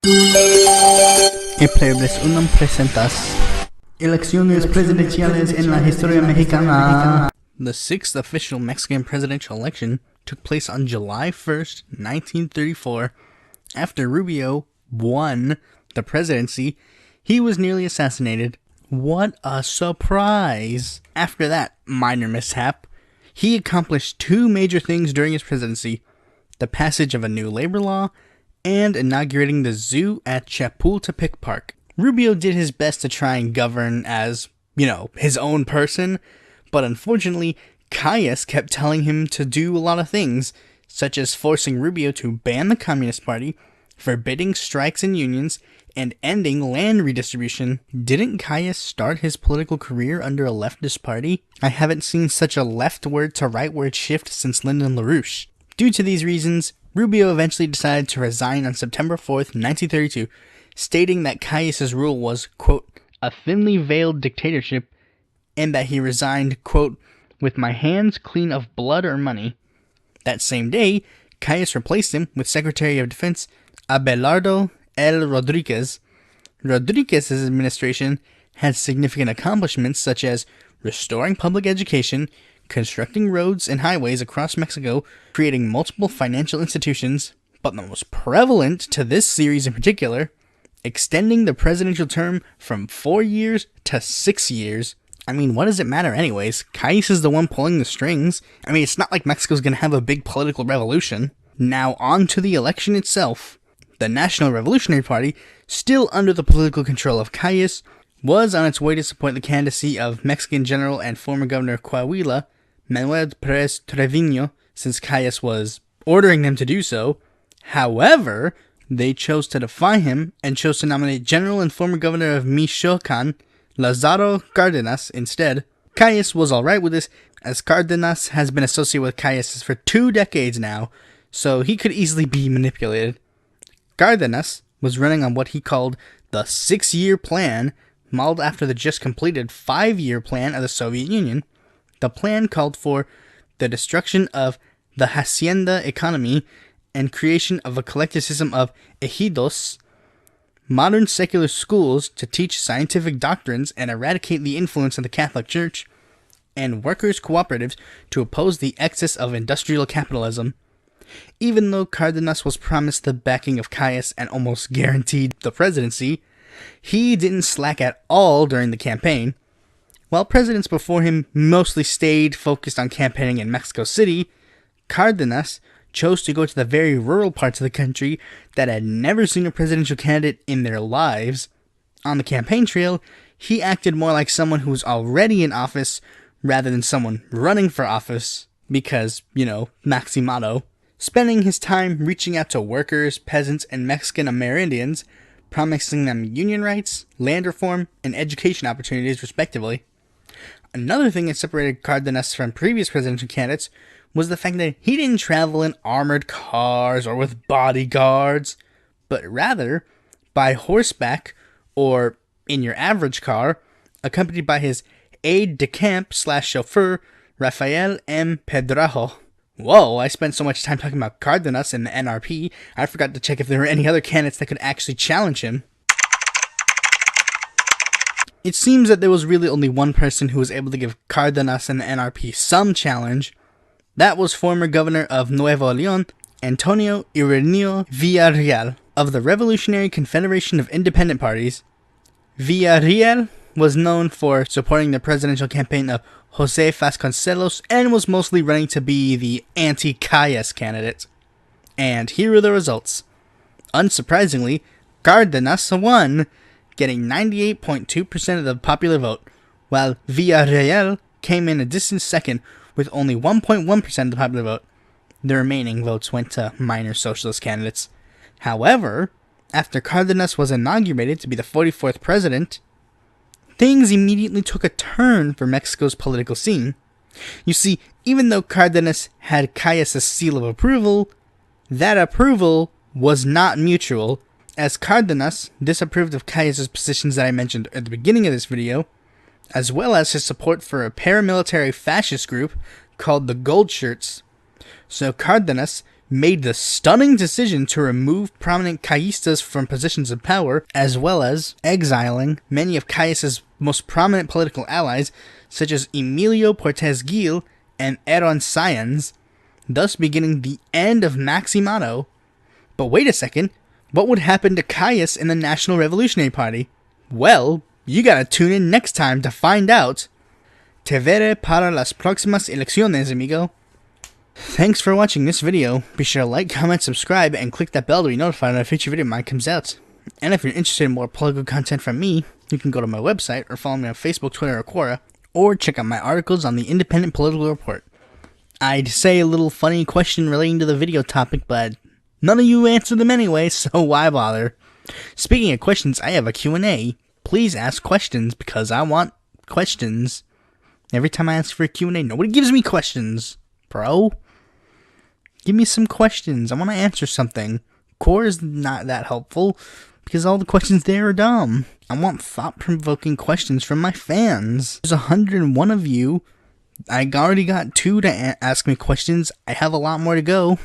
Y plebes unum presentas Elecciones presidenciales en la historia mexicana. The sixth official Mexican presidential election took place on July 1st, 1934. After Rubio won the presidency, he was nearly assassinated. What a surprise! After that minor mishap, he accomplished two major things during his presidency: the passage of a new labor law and inaugurating the zoo at Chapultepec Park. Rubio did his best to try and govern as, his own person, but unfortunately, Calles kept telling him to do a lot of things, such as forcing Rubio to ban the Communist Party, forbidding strikes and unions, and ending land redistribution. Didn't Calles start his political career under a leftist party? I haven't seen such a leftward to rightward shift since Lyndon LaRouche. Due to these reasons, Rubio eventually decided to resign on September 4th, 1932, stating that Calles' rule was, quote, a thinly veiled dictatorship, and that he resigned, quote, with my hands clean of blood or money. That same day, Calles replaced him with Secretary of Defense Abelardo L. Rodriguez. Rodriguez's administration had significant accomplishments such as restoring public education, constructing roads and highways across Mexico, creating multiple financial institutions, but the most prevalent to this series in particular, extending the presidential term from 4 years to 6 years. I mean, what does it matter anyways? Calles is the one pulling the strings. I mean, it's not like Mexico's gonna have a big political revolution. Now on to the election itself. The National Revolutionary Party, still under the political control of Calles, was on its way to support the candidacy of Mexican General and former Governor Coahuila, Manuel Perez Trevino, since Calles was ordering them to do so. However, they chose to defy him and chose to nominate General and former Governor of Michoacan, Lázaro Cárdenas, instead. Calles was alright with this, as Cárdenas has been associated with Calles for 2 decades now, so he could easily be manipulated. Cárdenas was running on what he called the 6-year plan, modeled after the just completed 5-year plan of the Soviet Union. The plan called for the destruction of the hacienda economy and creation of a collective system of ejidos, modern secular schools to teach scientific doctrines and eradicate the influence of the Catholic Church, and workers' cooperatives to oppose the excess of industrial capitalism. Even though Cárdenas was promised the backing of Calles and almost guaranteed the presidency, he didn't slack at all during the campaign. While presidents before him mostly stayed focused on campaigning in Mexico City, Cárdenas chose to go to the very rural parts of the country that had never seen a presidential candidate in their lives. On the campaign trail, he acted more like someone who was already in office rather than someone running for office because, Maximado. Spending his time reaching out to workers, peasants, and Mexican Amerindians, promising them union rights, land reform, and education opportunities respectively. Another thing that separated Cárdenas from previous presidential candidates was the fact that he didn't travel in armored cars or with bodyguards, but rather by horseback or in your average car, accompanied by his aide-de-camp / chauffeur, Rafael M. Pedrajo. Whoa, I spent so much time talking about Cárdenas and the NRP, I forgot to check if there were any other candidates that could actually challenge him. It seems that there was really only one person who was able to give Cárdenas and the NRP some challenge. That was former governor of Nuevo León, Antonio Ireneo Villarreal, of the Revolutionary Confederation of Independent Parties. Villarreal was known for supporting the presidential campaign of José Vasconcelos and was mostly running to be the anti-Calles candidate. And here are the results. Unsurprisingly, Cárdenas won, getting 98.2% of the popular vote, while Villarreal came in a distant second with only 1.1% of the popular vote. The remaining votes went to minor socialist candidates. However, after Cárdenas was inaugurated to be the 44th president, things immediately took a turn for Mexico's political scene. You see, even though Cárdenas had Calles' seal of approval, that approval was not mutual, as Cárdenas disapproved of Calles' positions that I mentioned at the beginning of this video, as well as his support for a paramilitary fascist group called the Gold Shirts. So Cárdenas made the stunning decision to remove prominent Callistas from positions of power, as well as exiling many of Calles' most prominent political allies, such as Emilio Portes Gil and Aaron Sáenz, thus beginning the end of Maximado. But wait a second, what would happen to Calles in the National Revolutionary Party? Well, you gotta tune in next time to find out. Te veré para las próximas elecciones, amigo. Thanks for watching this video. Be sure to like, comment, subscribe, and click that bell to be notified when a future video of mine comes out. And if you're interested in more political content from me, you can go to my website or follow me on Facebook, Twitter, or Quora, or check out my articles on the Independent Political Report. I'd say a little funny question relating to the video topic, but none of you answered them anyway, so why bother? Speaking of questions, I have a Q&A. Please ask questions because I want questions. Every time I ask for a Q&A, nobody gives me questions, bro. Give me some questions. I want to answer something. Core is not that helpful because all the questions there are dumb. I want thought-provoking questions from my fans. There's 101 of you. I already got 2 to ask me questions. I have a lot more to go.